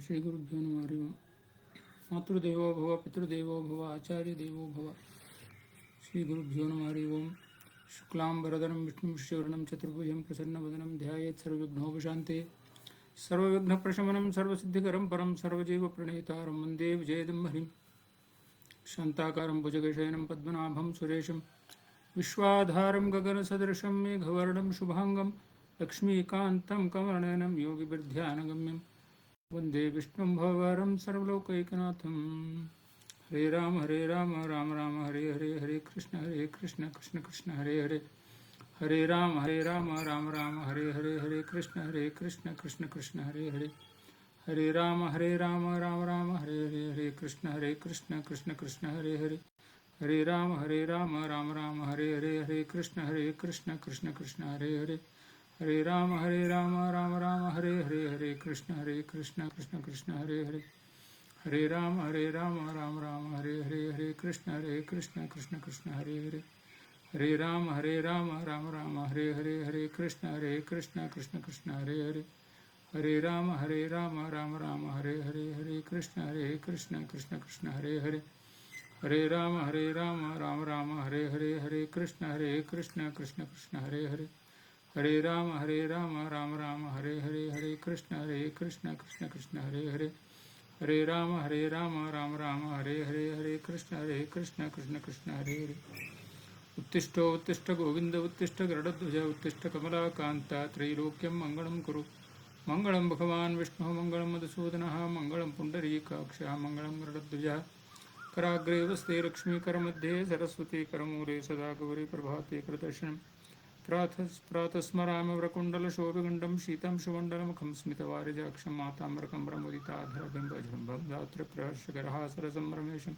ಶ್ರೀ ಗುರುಭ್ಯೋ ನಮಃ ಹರಿ ಓಂ. ಮಾತೃದೇವೋ ಭವ ಪಿತೃದೇವೋ ಭವ ಆಚಾರ್ಯ ದೇವೋ ಭವ. ಶ್ರೀ ಗುರುಭ್ಯೋ ನಮಃ ಹರಿ ಓಂ. ಶುಕ್ಲಾಂಬರಧರಂ ವಿಷ್ಣುಂ ಶಶಿವರ್ಣಂ ಚತುರ್ಭುಜಂ ಪ್ರಸನ್ನವದನಂ ಧ್ಯಾಯೇತ್ ಸರ್ವವಿಘ್ನೋಪಶಾಂತಯೇ. ಸರ್ವವಿಘ್ನಪ್ರಶಮನಂ ಸರ್ವಸಿದ್ಧಿಕರಂ ಪರಂ ಸರ್ವಜೀವಪ್ರಣೇತಾರಂ ವಂದೇ ವಿಜಯದಂ ಹರಿಂ. ಶಾಂತಾಕಾರಂ ಭುಜಗಶಯನಂ ಪದ್ಮನಾಭಂ ಸುರೇಶಂ ವಿಶ್ವಾಧಾರಂ ಗಗನಸದೃಶಂ ಮೇಘವರ್ಣಂ ಶುಭಾಂಗಂ ಲಕ್ಷ್ಮೀಕಾಂತಂ ಕಮಲನಯನಂ ಯೋಗಿಭಿರ್ಧ್ಯಾನಗಮ್ಯಂ ವಂದೇ ವಿಷ್ಣುಂ ಭವರಂ ಸರ್ವಲೋಕೈಕನಾಥಂ. ಹರೇ ರಾಮ ರಾಮ ರಾಮ ಹರೇ ಹರೇ ಹರೇ ಕೃಷ್ಣ ಕೃಷ್ಣ ಕೃಷ್ಣ ಹರೇ ಹರೇ. ಹರೇ ರಾಮ ರಾಮ ರಾಮ ಹರೇ ಹರೇ ಹರೇ ಕೃಷ್ಣ ಕೃಷ್ಣ ಕೃಷ್ಣ ಹರೇ ಹರೇ. ಹರೇ ರಾಮ ರಾಮ ರಾಮ ಹರೇ ಹರೇ ಹರೇ ಕೃಷ್ಣ ಕೃಷ್ಣ ಕೃಷ್ಣ ಹರೇ ಹರೇ. ಹರೇ ರಾಮ ರಾಮ ಹರೇ ಹರೇ ಹರೇ ಕೃಷ್ಣ ಕೃಷ್ಣ ಕೃಷ್ಣ ಹರೇ ಹರೇ. ಹರೇ ರಾಮ ರಾಮ ರಾಮ ಹರೇ ಹರೇ ಹರೇ ಕೃಷ್ಣ ಕೃಷ್ಣ ಕೃಷ್ಣ ಹರೇ ಹರೇ. ಹರೇ ರಾಮ ರಾಮ ರಾಮ ಹರೇ ಹರೇ ಹರೇ ಕೃಷ್ಣ ಕೃಷ್ಣ ಕೃಷ್ಣ ಹರೇ ಹರೇ. ಹರೇ ರಾಮ ರಾಮ ರಾಮ ಹರೇ ಹರೇ ಹರೇ ಕೃಷ್ಣ ಕೃಷ್ಣ ಕೃಷ್ಣ ಹರೇ ಹರೇ. ಹರೇ ರಾಮ ರಾಮ ರಾಮ ಹರೇ ಹರೇ ಹರೇ ಕೃಷ್ಣ ಕೃಷ್ಣ ಕೃಷ್ಣ ಹರೇ ಹರೇ. ಹರೇ ರಾಮ ರಾಮ ರಾಮ ಹರೇ ಹರೇ ಹರೇ ಕೃಷ್ಣ ಕೃಷ್ಣ ಕೃಷ್ಣ ಹರೇ ಹರೇ. ಹರೇ ರಾಮ ರಾಮ ರಾಮ ಹರೇ ಹರೇ ಹರೇ ಕೃಷ್ಣ ಕೃಷ್ಣ ಕೃಷ್ಣ ಹರೇ ಹರೇ. ಹರೇ ರಾಮ ರಾಮ ರಾಮ ಹರೇ ಹರೇ ಹರೇ ಕೃಷ್ಣ ಕೃಷ್ಣ ಕೃಷ್ಣ ಹರೇ ಹರೇ. ಉತ್ತಿಷ್ಟೋ ಉತ್ತಿಷ್ಟ ಗೋವಿಂದ ಉತ್ತಿಷ್ಟ ಗರುಡಧ್ವಜ ಉತ್ತಿಷ್ಟ ಕಮಲಾಕಾಂತ ತ್ರೈಲೋಕ್ಯಂ ಮಂಗಳಂ ಕುರು. ಮಂಗಳಂ ಭಗವಾನ್ ವಿಷ್ಣು ಮಂಗಳಂ ಮಧುಸೂದನಃ ಮಂಗಳಂ ಪುಂಡರೀಕಾಕ್ಷ ಮಂಗಳಂ ಗರುಡಧ್ವಜ. ಕರಾಗ್ರೇ ವಸ್ತೆ ಲಕ್ಷ್ಮೀಕರಮಧ್ಯೆ ಸರಸ್ವತಿ ಕರಮೂಲೆ ಸದಾ ಗೌರಿ ಪ್ರಭಾತೆ ಕರದರ್ಶನಂ. ಪ್ರಾತಸ್ಮರಾಮ ವ್ರಕುಂಡಲಶೋಭಿಗಂಡಂ ಶೀತಂ ಶುಮಂಡಲಮುಖಂ ಸ್ಮಿತವಾರಿಜಾಕ್ಷಂ ಮಾತಾಮ್ರಕಂ ಬ್ರಹ್ಮೋದಿತಾಧರಬಿಂಬಜೃಂಭಂ ಧಾತೃಪ್ರಹರ್ಷಗರಹಾಸರಸಂಭ್ರಮೇಶಂ.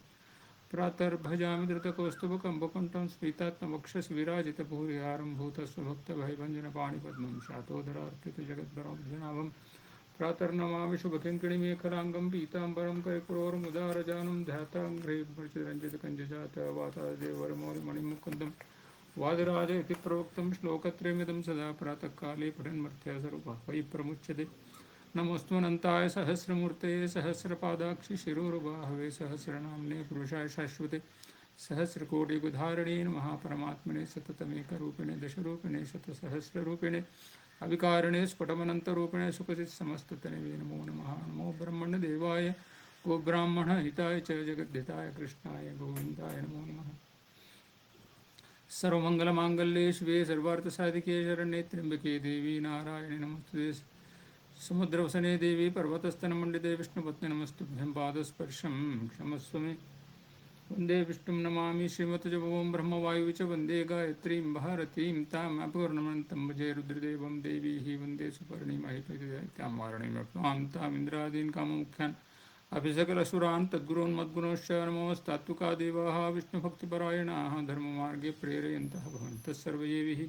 ಪ್ರಾತರ್ಭಜಾಮಿ ಧೃತಕೌಸ್ತುಭಕಂ ಬಕುಂಠಂ ಸ್ಫೀತಾತ್ಮವಕ್ಷಸ್ವಿರಾಜಿತಭೂರಿಹಾರಂ ಭೂತಸ್ವಭಕ್ತಭೈಭಂಜನಪಾಣಿಪದ್ಮಂ ಶಾತೋದರಾರ್ಪಿತಜಗದ್ಭರಮಬ್ಜನಾಭಂ. ಪ್ರಾತರ್ನಮಾಮಿ ಶುಭಕಿಂಕಿಣಿಮೇಖಲಾಂಗಂ ಪೀತಾಂಬರಂ ಕೈಕುರೋರ್ಮುದಾರಜಾನಂ ಧ್ಯಾತಾಂಘ್ರೈರ್ಭರ್ಚಿತರಂಜಿತಕಂಜಜಾತ ವಾತಾದೇವರಮೌಲಿಮಣಿಮುಕುಂದಂ. ವಾದಿರಾಜ ಇತಿ ಪ್ರೋಕ್ತಂ ಶ್ಲೋಕತ್ರಯಮಿದಂ ಸದಾ ಪ್ರಾತಃ ಕಾಲೇ ಪಠನ್ಮರ್ಥ್ಯ ಸರ್ವಃ ವೈ ಪ್ರಮುಚ್ಯತೆ. ನಮೋಸ್ತುನಂತಾಯ ಸಹಸ್ರಮೂರ್ತಯೇ ಸಹಸ್ರಪಾದಾಕ್ಷಿ ಶಿರೋರುಬಾಹವೇ ಸಹಸ್ರನಾಮ್ನೇ ಪುರುಷಾಯ ಶಾಶ್ವತೆ. ಸಹಸ್ರಕೋಟಿಗುಧಾರಣೇ ನಮಃ ಪರಮಾತ್ಮನೇ ಸತತಮೇಕರೂಪಿಣೆ ದಶರೂಪಿಣೆ ಶತಸಹಸ್ರರೂಪಿಣೆ ಅವಿಕಾರಣೆ ಸ್ಫುಟಮನಂತರೂಪಿಣೆ ಸುಖಚಿತ್ ಸಮಸ್ತತನವೇ ನಮೋ ನಮಃ. ನಮೋ ಬ್ರಹ್ಮಣ್ಯದೇವಾಯ ಗೋಬ್ರಾಹ್ಮಣ ಹಿತಾಯ ಚ ಜಗದ್ಧಿತಾಯ ಕೃಷ್ಣಾಯ ಗೋವಿಂದಾಯ ನಮೋ ನಮಃ. ಸರ್ವಮಂಗಲಮಾಂಗಲ್ಯೇ ಶಿವೆ ಸರ್ವಾರ್ಥಸಾಧಿಕೆ ಶರಣ್ಯೇ ತ್ರ್ಯಂಬಕೆ ದೇವಿ ನಾರಾಯಣಿ ನಮಸ್ತುತೆ. ಸಮುದ್ರವಸನೆ ದೇವಿ ಪರ್ವತಸ್ಥನಮಂಡಿತೆ ವಿಷ್ಣುಪತ್ನಿ ನಮಸ್ತುಭ್ಯಂ. ಪಾದಸ್ಪರ್ಶಂ ಕ್ಷಮಸ್ವ ಮೇ. ವಂದೇ ವಿಷ್ಣುಂ ನಮಾಮಿ ಶ್ರೀಮತಜಪಂ ಬ್ರಹ್ಮವಾಯುವಿ ಚ ವಂದೇ ಗಾಯತ್ರೀಂ ಭಾರತೀಂ ತಾಂ ಅಪೂರ್ಣಮಂತಂ ಭಜೆ ರುದ್ರದೇವಂ ದೇವೀ ವಂದೇ ಸುಪರ್ಣಿಂ ಅಹಿಪತಿತಾಂ ವಾರಣೀಂ ತಾಂ ಇಂದ್ರಾದೀನ್ ಕಾಮಮುಖ್ಯಾನ್ ಅಭಿಸಕಲಸುರಾನ್ ತದ್ಗುರೋನ್ ಮದ್ಗುಣೋಶ್ಚ ನಮೋಸ್ತಾತ್ವಿಕಾ ದೇವಾಃ ವಿಷ್ಣುಭಕ್ತಿಪರಾಯಣಾಃ ಧರ್ಮಮಾರ್ಗೇ ಪ್ರೇರಯन्तಃ ಭವಂತಃ ಸರ್ವಯೇವಿಃ.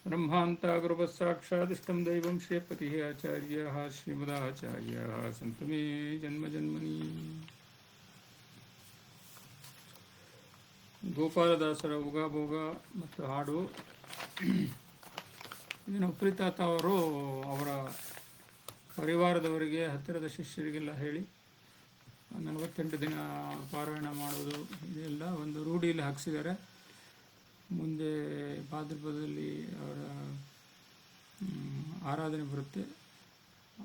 ಬ್ರಹ್ಮಾಂತಾಗುರುಪಸ್ಸಾಕ್ಷಾದಿಷ್ಟಂ ದೈವಂ ಶ್ರೀಪತಿಃ ಆಚಾರ್ಯಾಃ ಶ್ರೀಮದಾಚಾರ್ಯಾಃ ಸಂತು ಮೇ ಜನ್ಮಜನ್ಮನಿ. ಗೋಪಾಲದಾಸರ ಉಗಾಭೋಗ ಮತ್ತು ಹಾಡು. ಇದನ್ನು ಉಪ್ರಿತಾತ ಅವರು ಅವರ ಪರಿವಾರದವರಿಗೆ ಹತ್ತಿರದ ಶಿಷ್ಯರಿಗೆಲ್ಲ ಹೇಳಿ 48 ದಿನ ಪಾರಾಯಣ ಮಾಡುವುದು ಇದೆಲ್ಲ ಒಂದು ರೂಢಿಯಲ್ಲಿ ಹಾಕಿಸಿದ್ದಾರೆ. ಮುಂದೆ ಭಾದ್ರಪದದಲ್ಲಿ ಅವರ ಆರಾಧನೆ ಬರುತ್ತೆ,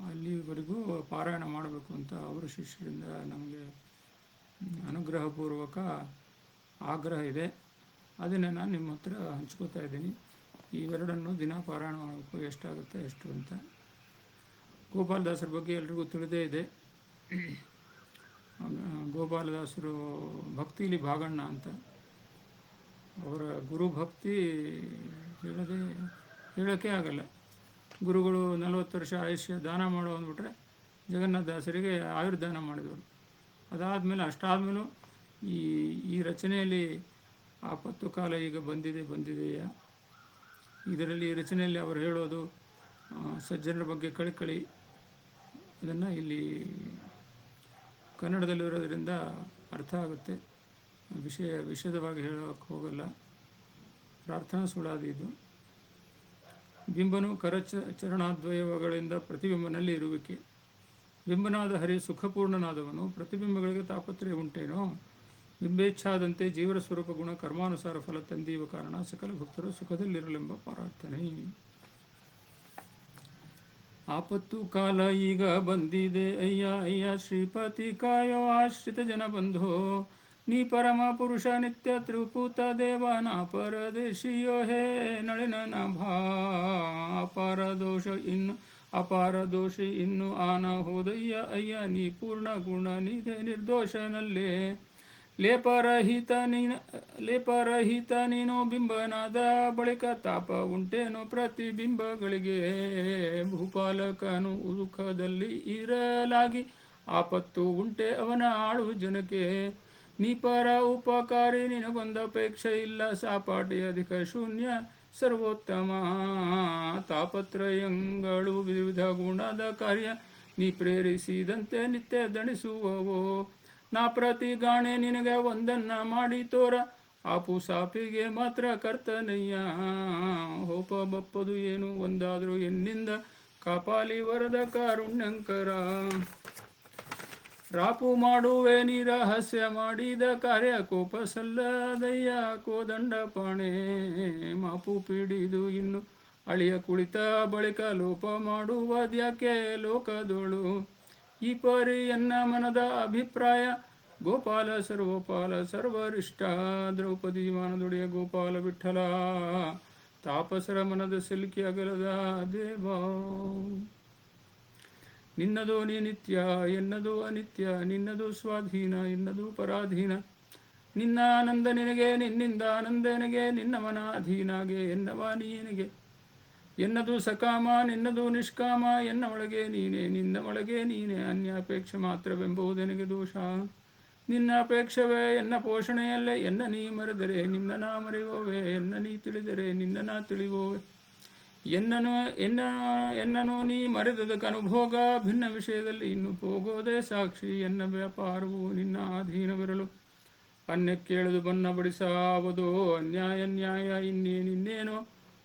ಅಲ್ಲಿವರೆಗೂ ಪಾರಾಯಣ ಮಾಡಬೇಕು ಅಂತ ಅವರ ಶಿಷ್ಯರಿಂದ ನಮಗೆ ಅನುಗ್ರಹಪೂರ್ವಕ ಆಗ್ರಹ ಇದೆ. ಅದನ್ನು ನಾನು ನಿಮ್ಮ ಹತ್ರ ಹಂಚ್ಕೋತಾ ಇದ್ದೀನಿ. ಇವೆರಡನ್ನು ದಿನ ಪಾರಾಯಣ ಮಾಡಬೇಕು, ಎಷ್ಟಾಗುತ್ತೆ ಎಷ್ಟು ಅಂತ. ಗೋಪಾಲದಾಸರ ಬಗ್ಗೆ ಎಲ್ರಿಗೂ ತಿಳಿದೇ ಇದೆ. ಗೋಪಾಲದಾಸರು ಭಕ್ತಿಲಿ ಭಾಗಣ್ಣ ಅಂತ. ಅವರ ಗುರು ಭಕ್ತಿ ಹೇಳೋಕ್ಕೆ ಆಗಲ್ಲ. ಗುರುಗಳು 40 ವರ್ಷ ಆಯುಷ್ಯ ದಾನ ಮಾಡೋ ಅಂದ್ಬಿಟ್ರೆ ಜಗನ್ನಾಥದಾಸರಿಗೆ ಆಯುರ್ದಾನ ಮಾಡಿದವರು. ಅಷ್ಟಾದಮೇಲೂ ಈ ರಚನೆಯಲ್ಲಿ ಆಪತ್ತು ಕಾಲ ಈಗ ಬಂದಿದೆಯಾ, ಇದರಲ್ಲಿ ಈ ರಚನೆಯಲ್ಲಿ ಅವರು ಹೇಳೋದು ಸಜ್ಜನರ ಬಗ್ಗೆ ಕಳಕಳಿ, ಅದನ್ನು ಇಲ್ಲಿ ಕನ್ನಡದಲ್ಲಿರೋದ್ರಿಂದ ಅರ್ಥ ಆಗುತ್ತೆ. ವಿಷದವಾಗಿ ಹೇಳೋಕ್ಕೆ ಹೋಗಲ್ಲ. ಪ್ರಾರ್ಥನಾ ಸುಳಾದಿ ಇದು. ಬಿಂಬನು ಚರಣಾದ್ವಯಗಳಿಂದ ಪ್ರತಿಬಿಂಬನಲ್ಲಿ ಇರುವಿಕೆ. ಬಿಂಬನಾದ ಹರಿ ಸುಖಪೂರ್ಣನಾದವನು. ಪ್ರತಿಬಿಂಬಗಳಿಗೆ ತಾಪತ್ರಯ ಉಂಟೇನೋ? ಬಿಂಬೇಚ್ಛಾದಂತೆ ಜೀವರ ಸ್ವರೂಪ ಗುಣ ಕರ್ಮಾನುಸಾರ ಫಲ ತಂದೀವ ಕಾರಣ ಸಕಲ ಭಕ್ತರು ಸುಖದಲ್ಲಿರಲೆಂಬ ಪ್ರಾರ್ಥನೆ. ಆಪತ್ತು ಕಾಲ ಈಗ ಬಂದಿದೆ ಅಯ್ಯ ಅಯ್ಯ, ಶ್ರೀಪತಿ ಕಾಯೋ ಆಶ್ರಿತ ಜನ ಬಂಧೋ. ನೀ ಪರಮ ಪುರುಷ ನಿತ್ಯ ತ್ರಿಪೂತ ದೇವನ ಪರದೇಶಿಯೋ ಹೇ ನಳಿನ ಭಾ. ಅಪಾರ ದೋಷಿ ಇನ್ನು ಆನ ಹೋದಯ್ಯ ಅಯ್ಯ, ನೀ ಪೂರ್ಣ ಗುಣ ನಿಧೆ ನಿರ್ದೋಷನಲ್ಲೇ. ಲೇಪರಹಿತ ನೀನು ಬಿಂಬನಾದ ಬಳಿಕ ತಾಪ ಉಂಟೇನು ಪ್ರತಿಬಿಂಬಗಳಿಗೆ. ಭೂಪಾಲಕನು ದುಃಖದಲ್ಲಿ ಇರಲಾಗಿ ಆಪತ್ತು ಉಂಟೆ ಅವನ ಆಳು ಜನಕ್ಕೆ. ನೀ ಪರ ಉಪಕಾರಿ ನಿನಗೊಂದಪೇಕ್ಷೆ ಇಲ್ಲ, ಸಾಪಾಟಿ ಅಧಿಕ ಶೂನ್ಯ ಸರ್ವೋತ್ತಮ. ತಾಪತ್ರಯಗಳು ವಿವಿಧ ಗುಣದ ಕಾರ್ಯ, ನೀ ಪ್ರೇರಿಸಿದಂತೆ ನಿತ್ಯ ದಣಿಸುವವೋ. ನಾ ಪ್ರತಿ ಗಾಣೆ ನಿನಗೆ ಒಂದನ್ನ ಮಾಡಿ ತೋರ, ಆಪು ಸಾಪಿಗೆ ಮಾತ್ರ ಕರ್ತನಯ್ಯ. ಹೋಪ ಬಪ್ಪದು ಏನು ಒಂದಾದರೂ ಎನ್ನಿಂದ, ಕಾಪಾಲಿ ವರದ ಕಾರುಣ್ಯಂಕರ. ರಾಪು ಮಾಡುವೆ ನೀ ರಹಸ್ಯ ಮಾಡಿದ ಕಾರ್ಯ, ಕೋಪ ಸಲ್ಲದಯ್ಯ ಕೋದಂಡ ಪಾಣೆ. ಮಾಪು ಪಿಡಿದು ಇನ್ನು ಅಳಿಯ ಕುಳಿತ ಬಳಿಕ ಲೋಪ ಮಾಡುವುದ್ಯಾಕೆ ಲೋಕದೋಳು. ಈ ಪರಿ ಎನ್ನ ಮನದ ಅಭಿಪ್ರಾಯ, ಗೋಪಾಲ ಸರ್ವಪಾಲ ಸರ್ವರಿಷ್ಟ. ದ್ರೌಪದಿ ಮಾನದೊಡೆಯ ಗೋಪಾಲ ವಿಠಲ, ತಾಪಸರ ಮನದ ಸಿಲ್ಕಿ ಅಗಲದ ದೇವ. ನಿನ್ನದು ನೀ ನಿತ್ಯ ಎನ್ನದು ಅನಿತ್ಯ, ನಿನ್ನದು ಸ್ವಾಧೀನ ಎನ್ನದು ಪರಾಧೀನ. ನಿನ್ನ ಆನಂದ ನಿನಗೆ ನಿನ್ನಿಂದ ಆನಂದ ನನಗೆ, ನಿನ್ನ ಮನ ಅಧೀನಾಗೆ ಎನ್ನವ ನೀನಿಗೆ. ಎನ್ನದು ಸಕಾಮ ನಿನ್ನದು ನಿಷ್ಕಾಮ, ಎನ್ನ ಒಳಗೆ ನೀನೆ ನಿನ್ನ ಒಳಗೆ ನೀನೆ. ಅನ್ಯಾಪೇಕ್ಷೆ ಮಾತ್ರವೆಂಬುದೆನಗೆ ದೋಷ, ನಿನ್ನ ಅಪೇಕ್ಷವೇ ಎನ್ನ ಪೋಷಣೆಯಲ್ಲೇ. ಎನ್ನ ನೀ ಮರೆದರೆ ನಿನ್ನ ನಾ ಮರೆಯುವವೆ, ಎನ್ನ ನೀ ತಿಳಿದರೆ ನಿನ್ನ ನಾ ತಿಳಿಯುವವೆ. ಎನ್ನನು ನೀ ಮರೆದದಕ್ಕೆ ಅನುಭೋಗ, ಭಿನ್ನ ವಿಷಯದಲ್ಲಿ ಇನ್ನು ಹೋಗೋದೇ ಸಾಕ್ಷಿ. ಎನ್ನ ವ್ಯಾಪಾರವು ನಿನ್ನ ಅಧೀನವಿರಲು, ಅನ್ಯ ಕೇಳದು ಬನ್ನ ಬಡಿಸಾವದು. ಅನ್ಯಾಯ ಇನ್ನೇನೋ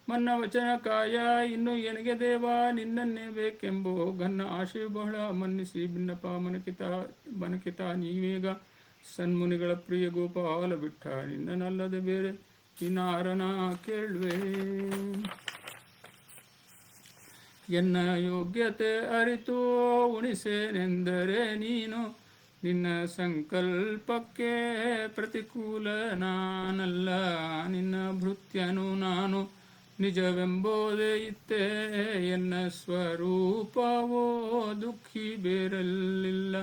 ಮನ್ನ ವಚನ ಕಾಯ, ಇನ್ನು ಎನಗೆ ದೇವ ನಿನ್ನನ್ನೇ ಬೇಕೆಂಬೋ. ಘನ್ನ ಆಶೆಯು ಬಹಳ ಮನ್ನಿಸಿ ಭಿನ್ನಪ ಮನಕಿತ ನೀವೇಗ. ಸನ್ಮುನಿಗಳ ಪ್ರಿಯ ಗೋಪಾಲ ಬಿಟ್ಟ, ನಿನ್ನನಲ್ಲದೆ ಬೇರೆ ಇನ್ನಾರನ ಕೇಳುವೆ. ಎನ್ನ ಯೋಗ್ಯತೆ ಅರಿತು ಉಣಿಸೇನೆಂದರೆ ನೀನು, ನಿನ್ನ ಸಂಕಲ್ಪಕ್ಕೆ ಪ್ರತಿಕೂಲ ನಾನಲ್ಲ. ನಿನ್ನ ಭೃತ್ಯನು ನಾನು ನಿಜವೆಂಬೋದೇ ಇತ್ತೇ, ಎನ್ನ ಸ್ವರೂಪವೋ ದುಃಖಿ ಬೇರಲಿಲ್ಲ.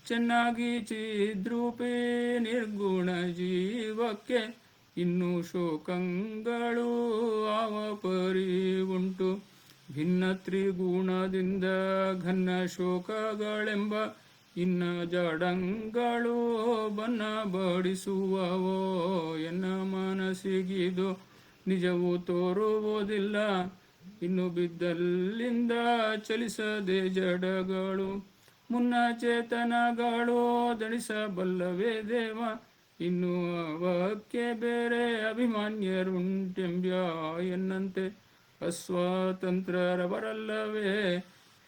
ಚೆನ್ನಾಗಿ ಚಿದ್ರೂಪಿ ನಿರ್ಗುಣ ಜೀವಕ್ಕೆ, ಇನ್ನು ಶೋಕಗಳು ಆವ ಪರಿ ಉಂಟು. ಭಿನ್ನ ತ್ರಿಗುಣದಿಂದ ಘನ್ನ ಶೋಕಗಳೆಂಬ, ಇನ್ನ ಜಡಂಗಳು ಬನ್ನ ಬಡಿಸುವವೋ. ಎನ್ನ ಮನಸ್ಸಿಗಿದು ನಿಜವು ತೋರುವುದಿಲ್ಲ, ಇನ್ನು ಬಿದ್ದಲ್ಲಿಂದ ಚಲಿಸದೆ ಜಡಗಳು. ಮುನ್ನ ಚೇತನಗಳು ದಣಿಸಬಲ್ಲವೇ ದೇವ, ಇನ್ನು ಅವಕ್ಕೆ ಬೇರೆ ಅಭಿಮಾನ್ಯರುಂಟೆಂಬ್ಯ. ಎನ್ನಂತೆ ಅಸ್ವಾತಂತ್ರರವರಲ್ಲವೇ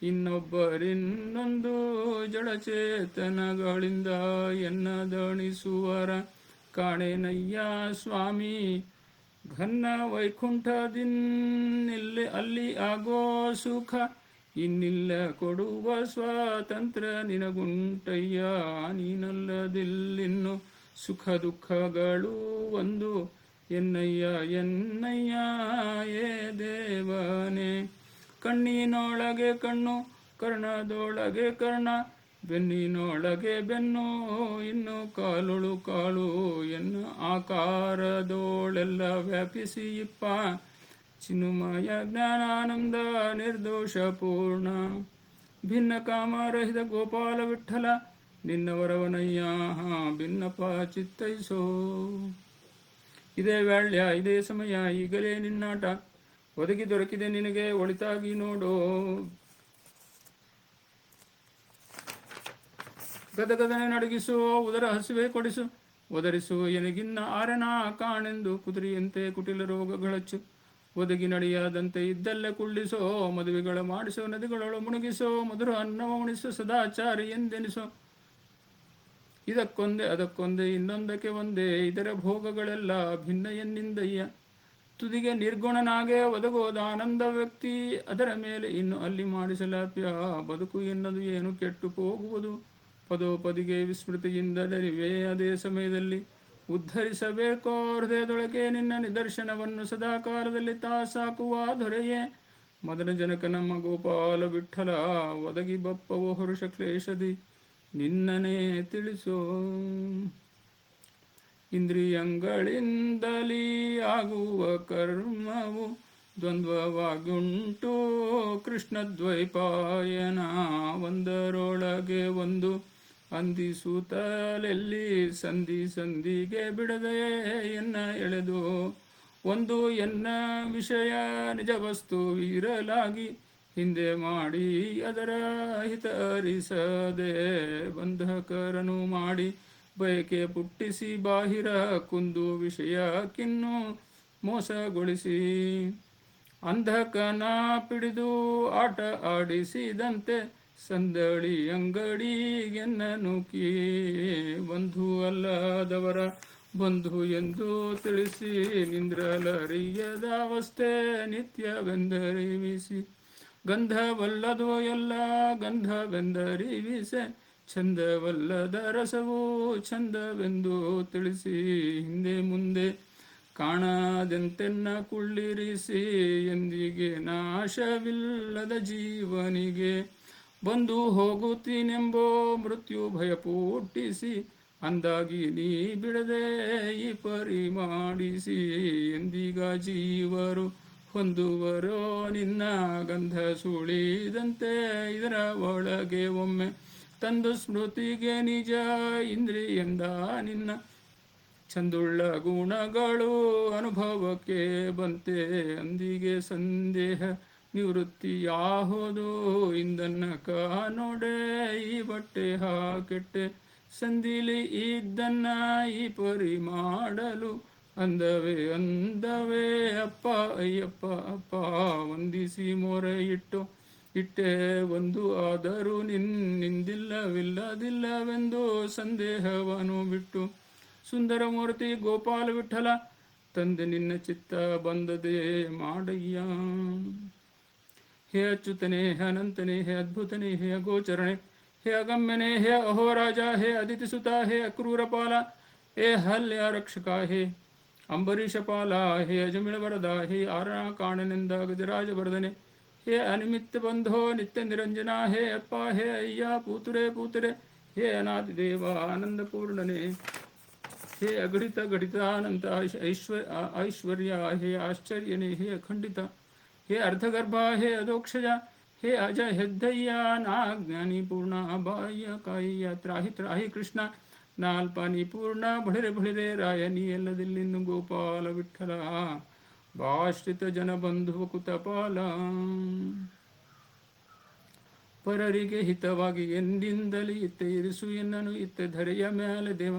ಇನ್ನೊಬ್ಬರಿನ್ನೊಂದು ಜಡಚೇತನಗಳಿಂದ. ಎನ್ನ ದಣಿಸುವರ ಕಾಣೆನಯ್ಯ ಸ್ವಾಮಿ, ಘನ್ನ ವೈಕುಂಠದಿನ್ನಿಲ್ಲಿ ಅಲ್ಲಿ ಆಗೋ ಸುಖ. ಇನ್ನಿಲ್ಲ ಕೊಡುವ ಸ್ವಾತಂತ್ರ್ಯ ನಿನಗುಂಟಯ್ಯ, ನೀನಲ್ಲದಿಲ್ಲಿನ್ನು ಸುಖ ದುಃಖಗಳು ಒಂದು. ಎನ್ನಯ್ಯ ಏ ದೇವನೇ. ಕಣ್ಣಿನೊಳಗೆ ಕಣ್ಣು ಕರ್ಣದೊಳಗೆ ಕರ್ಣ, ಬೆನ್ನಿನೊಳಗೆ ಬೆನ್ನು ಇನ್ನು ಕಾಲುಳು ಕಾಳು. ಎನ್ನ ಆಕಾರದೋಳೆಲ್ಲ ವ್ಯಾಪಿಸಿ ಇಪ್ಪ, ಚಿನ್ಮಯ ಜ್ಞಾನಾನಂದ ನಿರ್ದೋಷ ಪೂರ್ಣ. ಭಿನ್ನ ಕಾಮರಹಿತ ಗೋಪಾಲ ವಿಠಲ, ನಿನ್ನ ವರವನಯ್ಯ ಭಿನ್ನಪ ಚಿತ್ತೈಸೋ. ಇದೇ ವ್ಯಾಳ್ಯ ಇದೇ ಸಮಯ ಈಗಲೇ ನಿನ್ನಾಟ, ಒದಗಿ ದೊರಕಿದೆ ನಿನಗೆ ಒಳಿತಾಗಿ ನೋಡೋ. ಗದಗದನೆ ನಡಗಿಸು ಉದರ ಹಸಿವೆ ಕೊಡಿಸು, ಒದರಿಸು ಎನಗಿನ್ನ ಆರನ ಕಾಣೆಂದು. ಕುದುರೆಯಂತೆ ಕುಟಿಲ ರೋಗಗಳಚ್ಚು, ಒದಗಿ ನಡೆಯದಂತೆ ಇದ್ದಲ್ಲೇ ಕುಳ್ಳಿಸೋ, ಮದುವೆಗಳ ಮಾಡಿಸೋ, ನದಿಗಳೊಳು ಮುಳುಗಿಸೋ, ಮಧುರ ಅನ್ನವ ಉಣಿಸೋ, ಸದಾಚಾರಿ ಎಂದೆನಿಸೋ. ಇದಕ್ಕೊಂದೇ ಅದಕ್ಕೊಂದೇ ಇನ್ನೊಂದಕ್ಕೆ ಒಂದೇ, ಇದರ ಭೋಗಗಳೆಲ್ಲ ಭಿನ್ನ ಎನ್ನಿಂದಯ್ಯ. ತುದಿಗೆ ನಿರ್ಗುಣನಾಗೆ ಒದಗೋದ ಆನಂದ ವ್ಯಕ್ತಿ, ಅದರ ಮೇಲೆ ಇನ್ನು ಅಲ್ಲಿ ಮಾಡಿಸಲಾಪ್ಯ. ಬದುಕು ಎನ್ನದು ಏನು ಕೆಟ್ಟು ಹೋಗುವುದು, ಪದೋಪದಿಗೆ ವಿಸ್ಮೃತಿಯಿಂದ ದರಿವೆ. ಅದೇ ಸಮಯದಲ್ಲಿ ಉದ್ಧರಿಸಬೇಕೋ ಹೃದಯದೊಳಗೆ ನಿನ್ನ ನಿದರ್ಶನವನ್ನು, ಸದಾಕಾಲದಲ್ಲಿ ತಾ ಸಾಕುವ ದೊರೆಯೇ. ಮದನ ಜನಕ ನಮ್ಮ ಗೋಪಾಲ ವಿಠಲ, ಒದಗಿ ಬಪ್ಪವೋ ಹರುಷ ಕ್ಲೇಶದಿ ನಿನ್ನನೇ ತಿಳಿಸೋ. ಇಂದ್ರಿಯಗಳಿಂದಲೀ ಆಗುವ ಕರ್ಮವು ದ್ವಂದ್ವವಾಗುಂಟು, ಕೃಷ್ಣದ್ವೈಪಾಯನ ಒಂದರೊಳಗೆ ಒಂದು ಅಂದಿಸುತ್ತಲೆಲ್ಲಿ. ಸಂಧಿ ಸಂಧಿಗೆ ಬಿಡದೆ ಎನ್ನ ಎಳೆದು, ಒಂದು ಎನ್ನ ವಿಷಯ ನಿಜ ವಸ್ತು ಇರಲಾಗಿ, ಹಿಂದೆ ಮಾಡಿ ಅದರ ಹಿತ ಅರಿಸದೆ ಬಂಧಕರನು ಮಾಡಿ, ಬಯಕೆ ಪುಟ್ಟಿಸಿ ಬಾಹಿರ ಕುಂದು ವಿಷಯಕ್ಕಿನ್ನು ಮೋಸಗೊಳಿಸಿ. ಅಂಧಕನ ಪಿಡಿದು ಆಟ ಆಡಿಸಿದಂತೆ ಸಂದಳಿ ಅಂಗಡಿಗೆನ್ನ ನೂಕಿ, ಬಂಧು ಅಲ್ಲದವರ ಬಂಧು ಎಂದು ತಿಳಿಸಿ ನಿಂದ್ರಲರಿಯದ ಅವಸ್ಥೆ ನಿತ್ಯವೆಂದರಿವಿಸಿ. ಗಂಧವಲ್ಲದೋ ಎಲ್ಲ ಗಂಧವೆಂದರಿವಿಸೆ, ಚಂದವಲ್ಲದ ರಸವು ಚಂದವೆಂದು ತಿಳಿಸಿ. ಹಿಂದೆ ಮುಂದೆ ಕಾಣದೆಂತೆನ್ನ ಕುಳ್ಳಿರಿಸಿ, ಎಂದಿಗೆ ನಾಶವಿಲ್ಲದ ಜೀವನಿಗೆ ಬಂದು ಹೋಗುತ್ತೀನೆಂಬೋ ಮೃತ್ಯು ಭಯ ಪುಟ್ಟಿಸಿ. ಅಂದಾಗಿ ನೀ ಬಿಡದೆ ಈ ಪರಿ ಮಾಡಿಸಿ, ಎಂದಿಗ ಜೀವರು ಹೊಂದುವರೋ ನಿನ್ನ ಗಂಧ ಸುಳಿದಂತೆ. ಇದರ ಒಳಗೆ ಒಮ್ಮೆ ತಂದು ಸ್ಮೃತಿಗೆ ನಿಜ ಇಂದ್ರಿಯಂದ ನಿನ್ನ ಚಂದುಳ್ಳ ಗುಣಗಳು ಅನುಭವಕ್ಕೆ ಬಂತೆ. ಅಂದಿಗೆ ಸಂದೇಹ ನಿವೃತ್ತಿಯಾಹುದು, ಇಂದನ್ನ ನೋಡೆ ಈ ಬಟ್ಟೆ ಹಾಕೆಟ್ಟೆ. ಸಂದಿಲಿ ಇದ್ದನ್ನ ಈ ಪರಿ ಮಾಡಲು ಅಂದವೇ ಅಂದವೇ ಅಪ್ಪ ಅಯ್ಯಪ್ಪ ಅಪ್ಪ. ವಂದಿಸಿ ಮೊರೆ ಇಟ್ಟೆ ಒಂದು, ಆದರೂ ನಿಂದಿಲ್ಲವಿಲ್ಲದಿಲ್ಲವೆಂದು ಸಂದೇಹವನು ಬಿಟ್ಟು. ಸುಂದರಮೂರ್ತಿ ಗೋಪಾಲ ವಿಠಲ, ತಂದೆ ನಿನ್ನ ಚಿತ್ತ ಬಂದದೆ ಮಾಡಯ್ಯ. ಹೇ ಅಚ್ಯುತನೇ, ಹೇ ಅನಂತನೇ, ಹೇ ಅದ್ಭುತನೇ, ಹೇ ಅಗೋಚರಣೆ, ಹೇ ಅಗಮ್ಯನೇ, ಹೇ ಅಹೋರಾಜ, ಹೇ ಅದಿತಿಸುತ, ಹೇ ಅಕ್ರೂರಪಾಲ, ಹೇ ಹಲ್ಯ ರಕ್ಷಕ, ಹೇ ಅಂಬರೀಷಪಾಲ, ಹೇ ಅಜಮಿಳ ವರದ, ಹೇ ಆರಣ ಕಾಣನೆಂದ ಗಜರಾಜ ವರ್ಧನೆ, ಹೇ ಅನಿಮಿತ್ತ ಬಂಧೋ ನಿತ್ಯ ನಿರಂಜನ, ಹೇ ಅಪ್ಪ, ಹೇ ಅಯ್ಯ ಪೂತುರೆ, ಹೇ ಅನಾದಿದೇವ ಆನಂದಪೂರ್ಣನೆ, ಹೇ ಅಗಡಿತ ಗಡಿತಾನಂತ ಐಶ್ವರ್ಯ, ಹೇ ಆಶ್ಚರ್ಯನೇ, ಹೇ ಅಖಂಡಿತ, ಹೇ ಅರ್ಧಗರ್ಭ, ಹೇ ಅಧೋಕ್ಷಜ, ಹೇ ಅಜ ಹೆದ್ದಯ್ಯ ನಾ ಜ್ಞಾನಿ ಪೂರ್ಣ ಬಾಹ್ಯ ಕಾಯ್ಯ. ತ್ರಾಹಿ ಕೃಷ್ಣ ನಾಲ್ಪಾನಿ ಪೂರ್ಣ, ಬಳಿರೆ ರಾಯನಿ ಎಲ್ಲದಿಲ್ಲಿನ್ನು ಗೋಪಾಲ ವಿಠಲ. ಭಾಶ್ರಿತ ಜನ ಬಂಧು ಕುತಪಾಲ, ಪರರಿಗೆ ಹಿತವಾಗಿ ಎಂದಿಂದಲೇ ಇತ್ತೆ ಇರಿಸು ಎನ್ನನು ಇತ್ತೆ ಧರೆಯ ಮೇಲೆ ದೇವ.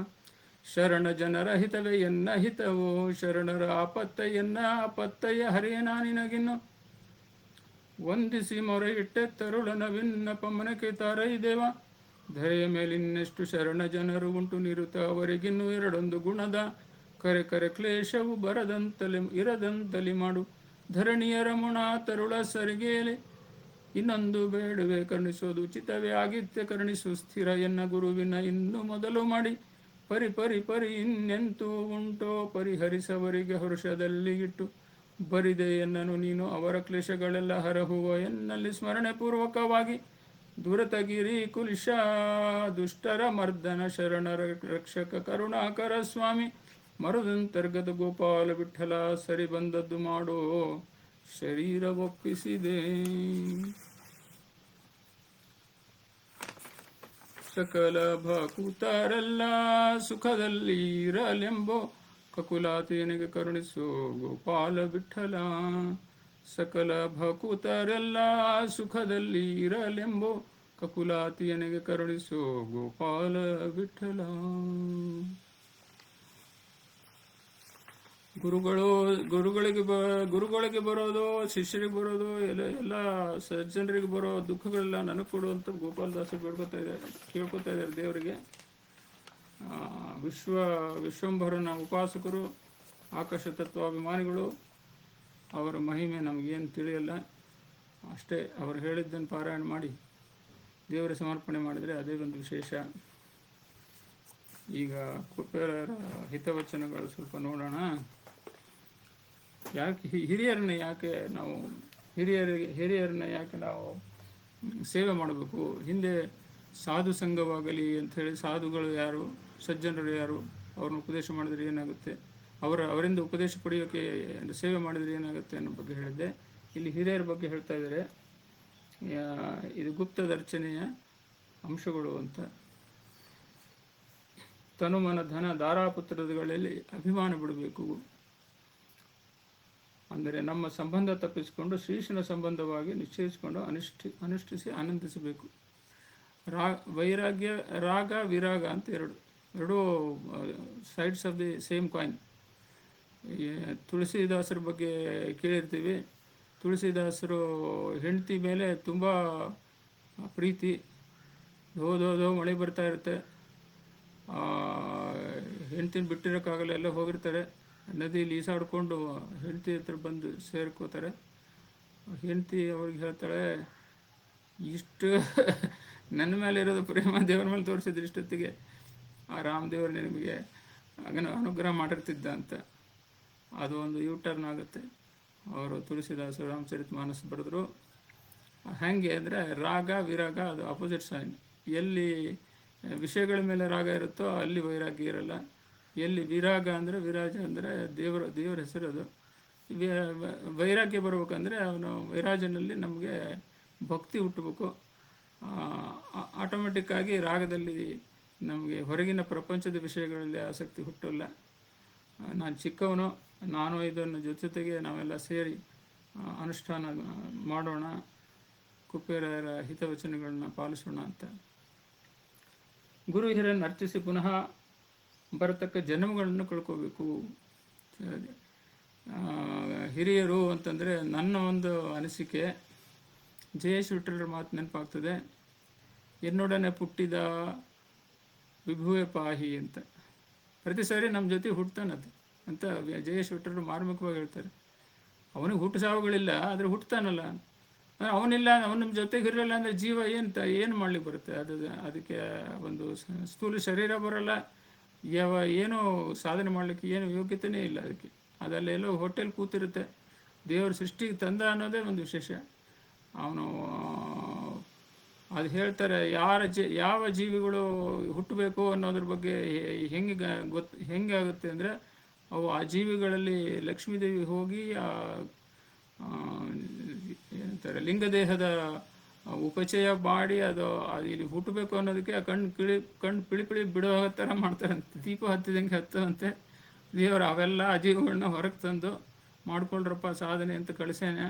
ಶರಣ ಜನರ ಹಿತವೇ ಎನ್ನ ಹಿತವೋ, ಶರಣರ ಆಪತ್ತ ಎನ್ನ ಆಪತ್ತಯ್ಯ. ಹರೇನಾ ನಿನಗಿನ್ನು ವಂದಿಸಿ ಮೊರೆ ಇಟ್ಟೆ ತರುಳನ ವಿನ್ನಪ ಮನಕ್ಕೆ ತಾರೈ ದೇವ. ಧರೆಯ ಮೇಲಿನ್ನೆಷ್ಟು ಶರಣ ಜನರು ಉಂಟು ನಿರುತ, ಅವರಿಗಿನ್ನು ಎರಡೊಂದು ಗುಣದ ಕರೆ ಕ್ಲೇಶವು ಇರದಂತಲಿ ಮಾಡು. ಧರಣಿಯ ರಮಣ ತರುಳ ಸರಿಗೇಲೆ, ಇನ್ನೊಂದು ಬೇಡುವೆ ಕರುಣಿಸೋದು ಉಚಿತವೇ ಆಗಿತ್ತೆ ಕರುಣಿಸು ಸ್ಥಿರ ಎನ್ನ ಗುರುವಿನ ಇನ್ನು ಮೊದಲು ಮಾಡಿ. ಪರಿ ಇನ್ನೆಂತೂ ಉಂಟೋ ಪರಿಹರಿಸವರಿಗೆ ಹರುಷದಲ್ಲಿ ಇಟ್ಟು. ಬರಿದೆ ಎನ್ನನು ನೀನು ಅವರ ಕ್ಲೇಶಗಳೆಲ್ಲ ಹರಹುವ ಎನ್ನಲ್ಲಿ ಸ್ಮರಣೆ ಪೂರ್ವಕವಾಗಿ. ದುರತಗಿರಿ ಕುಲಿಶ ದುಷ್ಟರ ಮರ್ದನ ಶರಣರ ರಕ್ಷಕ ಕರುಣಾಕರ ಸ್ವಾಮಿ. ಮರುದಂತರ್ಗತ ಗೋಪಾಲ ವಿಠಲ, ಸರಿ ಬಂದದ್ದು ಮಾಡೋ ಶರೀರ ಒಪ್ಪಿಸಿದೆ. ಸಕಲ ಭಕುತರೆಲ್ಲ ಸುಖದಲ್ಲಿ ಇರಲೆಂಬೋ, ಕಕುಲಾತೇನಿಗೆ ಕರುಣಿಸೋ ಗೋಪಾಲ ವಿಠಲ. ಸಕಲ ಭಕುತರೆಲ್ಲ ಸುಖದಲ್ಲಿ ಇರಲೆಂಬೋ, ಕಕುಲಾತಿಯನಿಗೆ ಕರುಣಿಸೋ ಗೋಪಾಲ ವಿಠಲ. ಗುರುಗಳು ಗುರುಗಳಿಗೆ ಬರೋದು, ಶಿಷ್ಯರಿಗೆ ಬರೋದು, ಎಲ್ಲ ಸಜ್ಜನರಿಗೆ ಬರೋ ದುಃಖಗಳೆಲ್ಲ ನನಗೆ ಕೊಡು ಅಂತ ಗೋಪಾಲದಾಸರು ಕೇಳ್ಕೊತಾ ಇದ್ದಾರೆ ದೇವರಿಗೆ. ವಿಶ್ವಂಭರನ ಉಪಾಸಕರು, ಆಕಾಶ ತತ್ವಾಭಿಮಾನಿಗಳು, ಅವರ ಮಹಿಮೆ ನಮಗೇನು ತಿಳಿಯಲ್ಲ. ಅಷ್ಟೇ, ಅವರು ಹೇಳಿದ್ದನ್ನು ಪಾರಾಯಣ ಮಾಡಿ ದೇವರ ಸಮರ್ಪಣೆ ಮಾಡಿದರೆ ಅದೇ ಒಂದು ವಿಶೇಷ. ಈಗ ಕುಬೇರರ ಹಿತವಚನಗಳು ಸ್ವಲ್ಪ ನೋಡೋಣ. ಹಿರಿಯರನ್ನ ಯಾಕೆ ನಾವು ಸೇವೆ ಮಾಡಬೇಕು? ಹಿಂದೆ ಸಾಧು ಸಂಘವಾಗಲಿ ಅಂಥೇಳಿ ಸಾಧುಗಳು ಯಾರು, ಸಜ್ಜನರು ಯಾರು, ಅವ್ರನ್ನ ಉಪದೇಶ ಮಾಡಿದರೆ ಏನಾಗುತ್ತೆ, ಅವರಿಂದ ಉಪದೇಶ ಪಡೆಯೋಕ್ಕೆ ಸೇವೆ ಮಾಡಿದರೆ ಏನಾಗುತ್ತೆ ಅನ್ನೋ ಬಗ್ಗೆ ಹೇಳಿದ್ದೆ. ಇಲ್ಲಿ ಹಿರಿಯರ ಬಗ್ಗೆ ಹೇಳ್ತಾ ಇದ್ದಾರೆ. ಇದು ಗುಪ್ತದರ್ಚನೆಯ ಅಂಶಗಳು ಅಂತ. ತನುಮನ ಧನ ದಾರಾಪುತ್ರಗಳಲ್ಲಿ ಅಭಿಮಾನ ಬಿಡಬೇಕು. ಅಂದರೆ ನಮ್ಮ ಸಂಬಂಧ ತಪ್ಪಿಸಿಕೊಂಡು ಶ್ರೀಶನ ಸಂಬಂಧವಾಗಿ ನಿಶ್ಚಯಿಸಿಕೊಂಡು ಅನುಷ್ಠಿಸಿ ಆನಂದಿಸಬೇಕು. ವೈರಾಗ್ಯ, ರಾಗ, ವಿರಾಗ ಅಂತ ಎರಡೂ sides of the same coin. ತುಳಸಿದಾಸರ ಬಗ್ಗೆ ಕೇಳಿರ್ತೀವಿ. ತುಳಸಿದಾಸರು ಹೆಂಡತಿ ಮೇಲೆ ತುಂಬ ಪ್ರೀತಿ. ದೋ ಮಳೆ ಬರ್ತಾ ಇರುತ್ತೆ, ಹೆಂಡ್ತಿನ ಬಿಟ್ಟಿರೋಕ್ಕಾಗಲ್ಲ, ಎಲ್ಲ ಹೋಗಿರ್ತಾರೆ. ನದಿಯಲ್ಲಿ ಈಸಾಡ್ಕೊಂಡು ಹೆಂಡತಿ ಹತ್ರ ಬಂದು ಸೇರ್ಕೋತಾರೆ. ಹೆಂಡತಿ ಅವ್ರಿಗೆ ಹೇಳ್ತಾಳೆ, ಇಷ್ಟು ನನ್ನ ಮೇಲೆ ಇರೋದು ಪ್ರೇಮ ದೇವ್ರ ಮೇಲೆ ತೋರಿಸಿದ್ರು ಇಷ್ಟೊತ್ತಿಗೆ ಆ ರಾಮದೇವರು ನಿನಗೆ ಅನುಗ್ರಹ ಮಾಡಿರ್ತಿದ್ದ ಅಂತ. ಅದು ಒಂದು ಯೂಟರ್ನ್ ಆಗುತ್ತೆ. ಅವರು ತುಳಸಿದಾಸರು ರಾಮಚರಿತ ಮಾನಸ ಬರೆದ್ರು. ಹೇಗೆ ಅಂದರೆ ರಾಗ ವಿರಾಗ ಅದು ಅಪೋಸಿಟ್ ಸೈನ್. ಎಲ್ಲಿ ವಿಷಯಗಳ ಮೇಲೆ ರಾಗ ಇರುತ್ತೋ ಅಲ್ಲಿ ವೈರಾಗ್ಯ ಇರಲ್ಲ. ಎಲ್ಲಿ ವಿರಾಗ ಅಂದರೆ, ವಿರಾಜ ಅಂದರೆ ದೇವರ ಹೆಸರು. ಅದು ವೈರಾಗ್ಯ ಬರ್ಬೇಕಂದ್ರೆ ಅವನು ವೈರಾಜನಲ್ಲಿ ನಮಗೆ ಭಕ್ತಿ ಹುಟ್ಟಬೇಕು. ಆಟೋಮೆಟಿಕ್ಕಾಗಿ ರಾಗದಲ್ಲಿ ನಮಗೆ ಹೊರಗಿನ ಪ್ರಪಂಚದ ವಿಷಯಗಳಲ್ಲಿ ಆಸಕ್ತಿ ಹುಟ್ಟಲ್ಲ. ನಾನು ಚಿಕ್ಕವನು, ನಾನು ಇದನ್ನು ಜೊತೆಗೆ ನಾವೆಲ್ಲ ಸೇರಿ ಅನುಷ್ಠಾನ ಮಾಡೋಣ, ಕುಬೇರರ ಹಿತವಚನಗಳನ್ನ ಪಾಲಿಸೋಣ ಅಂತ. ಗುರು ಹಿರಿಯರನ್ನು ಅರ್ಚಿಸಿ ಪುನಃ ಬರತಕ್ಕ ಜನ್ಮಗಳನ್ನು ಕಳ್ಕೋಬೇಕು. ಹಿರಿಯರು ಅಂತಂದರೆ ನನ್ನ ಒಂದು ಅನಿಸಿಕೆ, ಜಯೇಶ್ ವಿಠಲರ ಮಾತು ನೆನಪಾಗ್ತದೆ. ಎನ್ನೊಡನೆ ಹುಟ್ಟಿದ ವಿಭುವೆ ಪಾಹಿ ಅಂತ. ಪ್ರತಿ ಸಾರಿ ನಮ್ಮ ಜೊತೆ ಹುಟ್ಟುತ್ತಾನದು ಅಂತ ಜಯೇಶ್ ವಿಠಲರು ಮಾರ್ಮಿಕವಾಗಿ ಹೇಳ್ತಾರೆ. ಅವನಿಗೆ ಹುಟ್ಟು ಸಾವುಗಳಿಲ್ಲ, ಆದರೆ ಹುಟ್ಟುತ್ತಾನಲ್ಲ. ಅವನಿಲ್ಲ, ಅವನ ನಮ್ಮ ಜೊತೆಗೆ ಇರಲಿಲ್ಲ ಅಂದರೆ ಜೀವ ಏನು ಮಾಡ್ಲಿಕ್ಕೆ ಬರುತ್ತೆ? ಅದಕ್ಕೆ ಒಂದು ಸ್ಥೂಲ ಶರೀರ ಬರೋಲ್ಲ, ಏನೋ ಸಾಧನೆ ಮಾಡಲಿಕ್ಕೆ ಏನು ಯೋಗ್ಯತೆಯೇ ಇಲ್ಲ ಅದಕ್ಕೆ. ಅದಲ್ಲೆಲ್ಲೋ ಹೋಟೆಲ್ ಕೂತಿರುತ್ತೆ. ದೇವರು ಸೃಷ್ಟಿಗೆ ತಂದ ಅನ್ನೋದೇ ಒಂದು ವಿಶೇಷ. ಅವನು ಅದು ಹೇಳ್ತಾರೆ, ಯಾವ ಜೀವಿಗಳು ಹುಟ್ಟಬೇಕು ಅನ್ನೋದ್ರ ಬಗ್ಗೆ ಹೆಂಗೆ ಆಗುತ್ತೆ ಅಂದರೆ, ಅವು ಆ ಜೀವಿಗಳಲ್ಲಿ ಲಕ್ಷ್ಮೀದೇವಿ ಹೋಗಿ ಏನಂತಾರೆ ಲಿಂಗದೇಹದ ಉಪಚಯ ಮಾಡಿ ಅದು ಇಲ್ಲಿ ಹುಟ್ಟಬೇಕು ಅನ್ನೋದಕ್ಕೆ ಕಣ್ಣು ಪಿಳಿ ಬಿಡೋ ಥರ ಮಾಡ್ತಾರಂತೆ. ದೀಪ ಹತ್ತಿದಂಗೆ ಹತ್ತಂತೆ. ದೇವರು ಅವೆಲ್ಲ ಜೀವಿಗಳನ್ನ ಹೊರಗೆ ತಂದು ಮಾಡ್ಕೊಳ್ರಪ್ಪ ಸಾಧನೆ ಅಂತ ಕಳಿಸೇನೆ.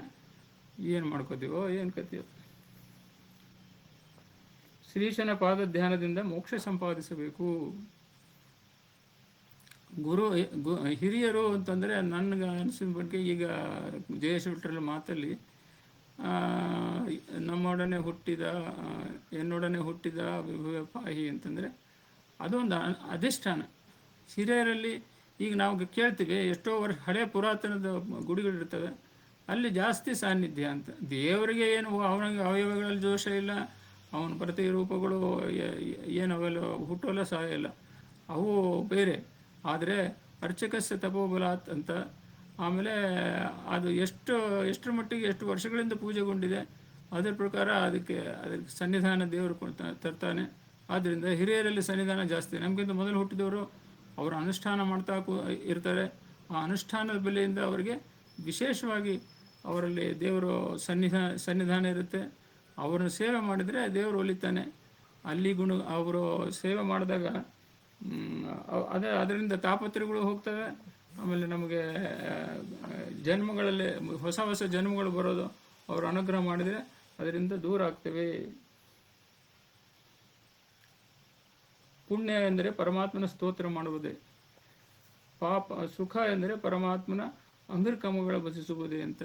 ಏನು ಮಾಡ್ಕೋತೀವೋ ಏನು ಕತೀವೋ. ಶ್ರೀಶನ ಪಾದ ಧ್ಯಾನದಿಂದ ಮೋಕ್ಷ ಸಂಪಾದಿಸಬೇಕು. ಹಿರಿಯರು ಅಂತಂದರೆ ನನಗೆ ಅನಿಸಿದ ಬಗ್ಗೆ ಈಗ ಜಯೇಶ್ ವಿಠಲರ ಮಾತಲ್ಲಿ ಎನ್ನೊಡನೆ ಹುಟ್ಟಿದ ವಿಭುವೆ ಪಾಹಿ ಅಂತಂದರೆ ಅದೊಂದು ಅಧಿಷ್ಠಾನ. ಹಿರಿಯರಲ್ಲಿ ಈಗ ನಾವು ಕೇಳ್ತೀವಿ, ಎಷ್ಟೋ ಹಳೆಯ ಪುರಾತನದ ಗುಡಿಗಳಿರ್ತವೆ, ಅಲ್ಲಿ ಜಾಸ್ತಿ ಸಾನ್ನಿಧ್ಯ ಅಂತ. ದೇವರಿಗೆ ಏನು ಅವನಿಗೆ ಅವಯವಗಳಲ್ಲಿ ದೋಷ ಇಲ್ಲ, ಅವನ ಪ್ರತಿರೂಪಗಳು ಏನು ಅವೆಲ್ಲ ಹುಟ್ಟೋಲ್ಲ ಸಾಯಲ್ಲ, ಅವು ಬೇರೆ. ಆದರೆ ಅರ್ಚಕಸ್ಯ ತಪೋಬಲಾತ್ ಅಂತ. ಆಮೇಲೆ ಅದು ಎಷ್ಟರ ಮಟ್ಟಿಗೆ ಎಷ್ಟು ವರ್ಷಗಳಿಂದ ಪೂಜೆಗೊಂಡಿದೆ ಅದರ ಪ್ರಕಾರ ಅದಕ್ಕೆ ಸನ್ನಿಧಾನ ದೇವರು ತರ್ತಾನೆ. ಆದ್ದರಿಂದ ಹಿರಿಯರಲ್ಲಿ ಸನ್ನಿಧಾನ ಜಾಸ್ತಿ. ನಮಗಿಂತ ಮೊದಲು ಹುಟ್ಟಿದವರು ಅವರು ಅನುಷ್ಠಾನ ಮಾಡ್ತಾ ಇರ್ತಾರೆ. ಆ ಅನುಷ್ಠಾನದ ಬೆಲೆಯಿಂದ ಅವರಿಗೆ ವಿಶೇಷವಾಗಿ ಅವರಲ್ಲಿ ದೇವರು ಸನ್ನಿಧಾನ ಇರುತ್ತೆ. ಅವರನ್ನು ಸೇವೆ ಮಾಡಿದರೆ ದೇವರು ಒಲಿತಾನೆ. ಅಲ್ಲಿ ಅವರು ಸೇವೆ ಮಾಡಿದಾಗ ಅದರಿಂದ ತಾಪತ್ರಗಳು ಹೋಗ್ತವೆ. ಆಮೇಲೆ ನಮಗೆ ಜನ್ಮಗಳಲ್ಲಿ ಹೊಸ ಜನ್ಮಗಳು ಬರೋದು ಅವರು ಅನುಗ್ರಹ ಮಾಡಿದರೆ ಅದರಿಂದ ದೂರ ಆಗ್ತೇವೆ. ಪುಣ್ಯ ಎಂದರೆ ಪರಮಾತ್ಮನ ಸ್ತೋತ್ರ ಮಾಡುವುದೇ. ಪಾಪ ಸುಖ ಎಂದರೆ ಪರಮಾತ್ಮನ ಅಂಗರ್ಕಮಗಳ ಭಜಿಸುವುದೇ ಅಂತ.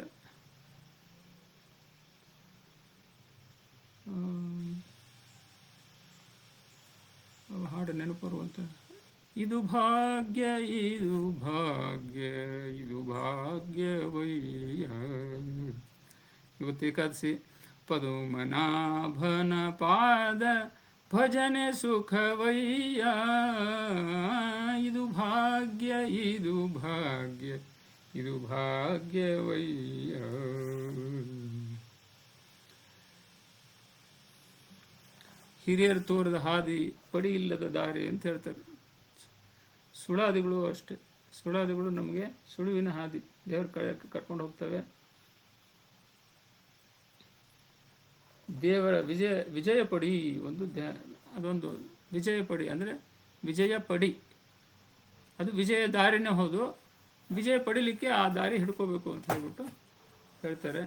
ಹಾಡು ನೆನಪರುವಂತ. ಇದು ಭಾಗ್ಯ ಇದು ಭಾಗ್ಯ ಇದು ಭಾಗ್ಯವಯ್ಯ. ಇವತ್ತು ಏಕಾದಶಿ. ಪದುಮನಾಭನ ಪಾದ ಭಜನೆ ಸುಖವಯ್ಯ. ಇದು ಭಾಗ್ಯ ಇದು ಭಾಗ್ಯ ಇದು ಭಾಗ್ಯವಯ್ಯ. ಹಿರಿಯರು ತೋರದ ಹಾದಿ ಪಡಿ ಇಲ್ಲದ ದಾರಿ ಅಂತ ಹೇಳ್ತಾರೆ. ಸುಳಾದಿಗಳು ಅಷ್ಟೆ. ಸುಳಾದಿಗಳು ನಮಗೆ ಸುಳುವಿನ ಹಾದಿ, ದೇವ್ರ ಕಡೆ ಕರ್ಕೊಂಡು ಹೋಗ್ತವೆ. ದೇವರ ವಿಜಯ ಪಡಿ ಒಂದು ಅದೊಂದು ವಿಜಯ ಪಡಿ ಅಂದರೆ ವಿಜಯ ಪಡಿ, ಅದು ವಿಜಯ ದಾರಿನೇ ಹೌದು. ವಿಜಯ ಪಡಿಲಿಕ್ಕೆ ಆ ದಾರಿ ಹಿಡ್ಕೋಬೇಕು ಅಂತ ಹೇಳ್ಬಿಟ್ಟು ಹೇಳ್ತಾರೆ.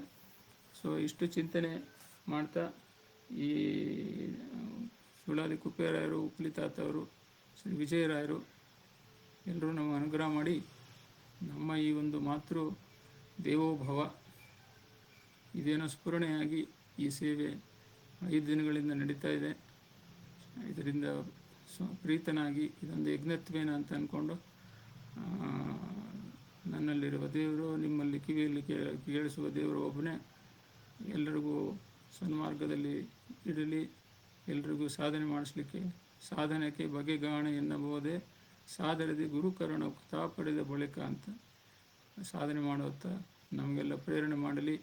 ಸೊ ಇಷ್ಟು ಚಿಂತನೆ ಮಾಡ್ತಾ ಈ ಸುಳಾದಿ ಕುಪ್ಪೇರಾಯರು, ಉಪ್ಲಿತಾತವರು, ಶ್ರೀ ವಿಜಯರಾಯರು ಎಲ್ಲರೂ ನಾವು ಅನುಗ್ರಹ ಮಾಡಿ ನಮ್ಮ ಈ ಒಂದು ಮಾತೃ ದೇವೋಭವ ಇದೇನೋ ಸ್ಫುರಣೆಯಾಗಿ ಈ ಸೇವೆ 5 ದಿನಗಳಿಂದ ನಡೀತಾ ಇದೆ. ಇದರಿಂದ ಪ್ರೀತನಾಗಿ ಇದೊಂದು ಯಜ್ಞತ್ವೇನ ಅಂತ ಅಂದ್ಕೊಂಡು ನನ್ನಲ್ಲಿರುವ ದೇವರು, ನಿಮ್ಮಲ್ಲಿ ಕಿವಿಯಲ್ಲಿ ಕೇಳಿಸುವ ದೇವರು ಒಬ್ಬನೇ. ಎಲ್ಲರಿಗೂ ಸನ್ಮಾರ್ಗದಲ್ಲಿ ಇಡಲಿ, ಎಲ್ರಿಗೂ ಸಾಧನೆ ಮಾಡಿಸ್ಲಿಕ್ಕೆ. ಸಾಧನೆಗೆ ಬಗೆಗಾಣ ಎನ್ನಬಹುದೇ, ಸಾಧನದೆ ಗುರುಕರಣ ಕಥಾ ಪಡೆದ ಬಳಿಕ ಅಂತ ಸಾಧನೆ ಮಾಡುತ್ತಾ ನಮಗೆಲ್ಲ ಪ್ರೇರಣೆ ಮಾಡಲಿ.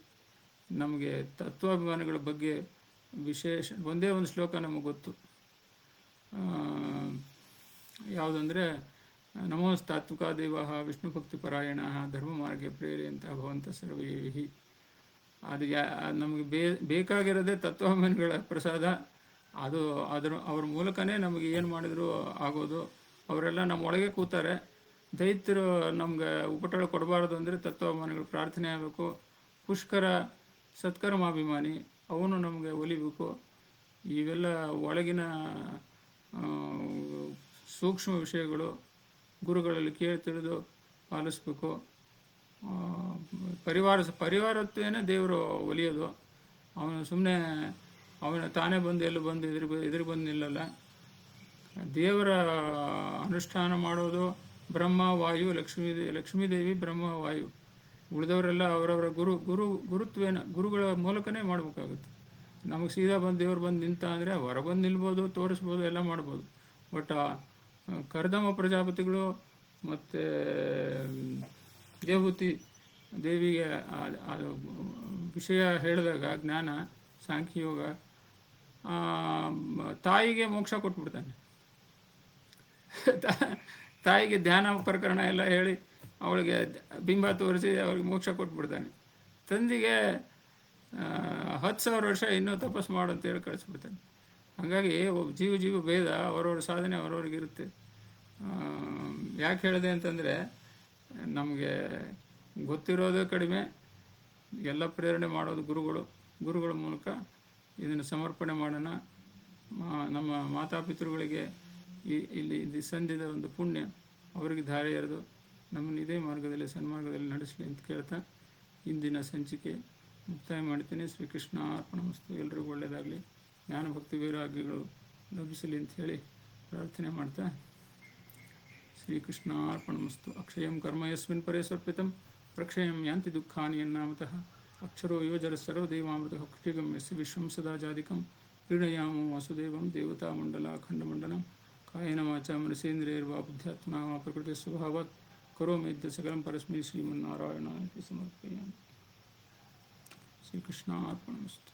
ನಮಗೆ ತತ್ವಾಭಿಮಾನಿಗಳ ಬಗ್ಗೆ ವಿಶೇಷ ಒಂದೇ ಒಂದು ಶ್ಲೋಕ ನಮಗೆ ಗೊತ್ತು. ಯಾವುದಂದರೆ ನಮೋಸ್ತಾತ್ವಿಕ ದೇವ ವಿಷ್ಣು ಭಕ್ತಿ ಪರಾಯಣ ಧರ್ಮ ಮಾರ್ಗ ಪ್ರೇರೆಯಂತ ಭವಂತ ಸರ್ವೈಹಿ. ಅದು ನಮಗೆ ಬೇಕಾಗಿರೋದೇ ತತ್ವಾಭಿಮಾನಿಗಳ ಪ್ರಸಾದ. ಅದು ಅವ್ರ ಮೂಲಕನೇ ನಮಗೆ ಏನು ಮಾಡಿದ್ರು ಆಗೋದು. ಅವರೆಲ್ಲ ನಮ್ಮ ಒಳಗೆ ಕೂತಾರೆ. ದೈತ್ಯರು ನಮ್ಗೆ ಉಪಟಳ ಕೊಡಬಾರ್ದು ಅಂದರೆ ತತ್ವಾಭಿಮಾನಿಗಳು ಪ್ರಾರ್ಥನೆ ಆಗಬೇಕು. ಪುಷ್ಕರ ಸತ್ಕರ್ಮಾಭಿಮಾನಿ ಅವನು ನಮಗೆ ಒಲಿಬೇಕು. ಇವೆಲ್ಲ ಒಳಗಿನ ಸೂಕ್ಷ್ಮ ವಿಷಯಗಳು ಗುರುಗಳಲ್ಲಿ ಕೇಳಿ ತಿಳಿದು ಪಾಲಿಸ್ಬೇಕು. ಪರಿವಾರತ್ವೇನೇ ದೇವರು ಒಲಿಯೋದು. ಅವನು ಸುಮ್ಮನೆ ಅವನ ತಾನೇ ಬಂದು ಎಲ್ಲೂ ಬಂದು ಎದುರು ಬಂದು ನಿಲ್ಲಲ್ಲ. ದೇವರ ಅನುಷ್ಠಾನ ಮಾಡೋದು ಬ್ರಹ್ಮ ವಾಯು ಲಕ್ಷ್ಮೀದೇವಿ ಬ್ರಹ್ಮ ವಾಯು. ಉಳಿದವರೆಲ್ಲ ಅವರವರ ಗುರುತ್ವೇನ ಗುರುಗಳ ಮೂಲಕನೇ ಮಾಡಬೇಕಾಗುತ್ತೆ. ನಮಗೆ ಸೀದಾ ಬಂದು ದೇವ್ರು ಬಂದು ನಿಂತ ಅಂದರೆ ಹೊರ ಬಂದು ನಿಲ್ಬೋದು, ತೋರಿಸ್ಬೋದು, ಎಲ್ಲ ಮಾಡ್ಬೋದು. ಬಟ್ ಕರ್ದಮ ಪ್ರಜಾಪತಿಗಳು ಮತ್ತು ದೇವಹೂತಿ ದೇವಿಗೆ ವಿಷಯ ಹೇಳಿದಾಗ ಜ್ಞಾನ ಸಾಂಖ್ಯಯೋಗ ತಾಯಿಗೆ ಮೋಕ್ಷ ಕೊಟ್ಬಿಡ್ತಾನೆ. ತಾಯಿಗೆ ಧ್ಯಾನ ಪ್ರಕರಣ ಎಲ್ಲ ಹೇಳಿ ಅವಳಿಗೆ ಬಿಂಬ ತೋರಿಸಿ ಅವ್ರಿಗೆ ಮೋಕ್ಷ ಕೊಟ್ಬಿಡ್ತಾನೆ. ತಂದೆಗೆ 10,000 ವರ್ಷ ಇನ್ನೂ ತಪಸ್ಸು ಮಾಡು ಅಂತ ಹೇಳಿ ಕಳಿಸ್ಬಿಡ್ತಾನೆ. ಹಾಗಾಗಿ ಜೀವ ಭೇದ ಅವರವ್ರ ಸಾಧನೆ ಅವರವ್ರಿಗಿರುತ್ತೆ. ಯಾಕೆ ಹೇಳಿದೆ ಅಂತಂದರೆ ನಮಗೆ ಗೊತ್ತಿರೋದೇ ಕಡಿಮೆ, ಎಲ್ಲ ಪ್ರೇರಣೆ ಮಾಡೋದು ಗುರುಗಳ ಮೂಲಕ ಇದನ್ನು ಸಮರ್ಪಣೆ ಮಾಡೋಣ. ನಮ್ಮ ಮಾತಾಪಿತೃಗಳಿಗೆ ಇಲ್ಲಿ ಸಂಧಿದ ಒಂದು ಪುಣ್ಯ ಅವರಿಗೆ ಧಾರೆ ಎರೆದು ನಮ್ಮನ್ನು ಇದೇ ಮಾರ್ಗದಲ್ಲಿ ಸನ್ಮಾರ್ಗದಲ್ಲಿ ನಡೆಸಲಿ ಅಂತ ಕೇಳ್ತಾ ಇಂದಿನ ಸಂಚಿಕೆ ಮುಕ್ತಾಯ ಮಾಡ್ತೀನಿ. ಶ್ರೀಕೃಷ್ಣ ಅರ್ಪಣಮಸ್ತು. ಎಲ್ರಿಗೂ ಒಳ್ಳೆಯದಾಗಲಿ, ಜ್ಞಾನ ಭಕ್ತಿ ವೈರಾಗ್ಯಗಳು ಲಭಿಸಲಿ ಅಂತ ಹೇಳಿ ಪ್ರಾರ್ಥನೆ ಮಾಡ್ತಾ ಶ್ರೀಕೃಷ್ಣ ಅರ್ಪಣಮಸ್ತು. ಅಕ್ಷಯಂ ಕರ್ಮ ಯಸ್ಮಿನ್ ಪರೇ ಸ್ವರ್ಪಿತಂ ಪ್ರಕ್ಷಯಂ ಯಾಂತಿ ದುಃಖಾನಿ ಎನ್ನಾಮತಃ ಅಕ್ಷರೋ ಯೋಜರ ಸರ್ವದೇವಾಮೃತ ಕ್ಷಿಗಮ್ಯಸ್ಯ ವಿಶ್ವಂ ಸದಾ ಜಾಧಿಕಂ ಕ್ರೀಡಯಾಮೋ ವಾಸುದೇವಂ ದೇವತಾ ಮಂಡಲ ಅಖಂಡಮಂಡಲಂ ಕಾಯೇನ ವಾಚಾ ಮನಸೇಂದ್ರಿಯರ್ವಾ ಬುದ್ಧ್ಯಾತ್ಮನಾ ವಾ ಪ್ರಕೃತಿ ಸ್ವಭಾವಾತ್ ಕರೋಮಿ ಸಕಲಂ ಪರಸ್ಮೈ ಶ್ರೀಮನ್ನಾರಾಯಣಾಯ ಸಮರ್ಪಯಾಮಿ. ಶ್ರೀಕೃಷ್ಣ ಅರ್ಪಣಮಸ್ತು.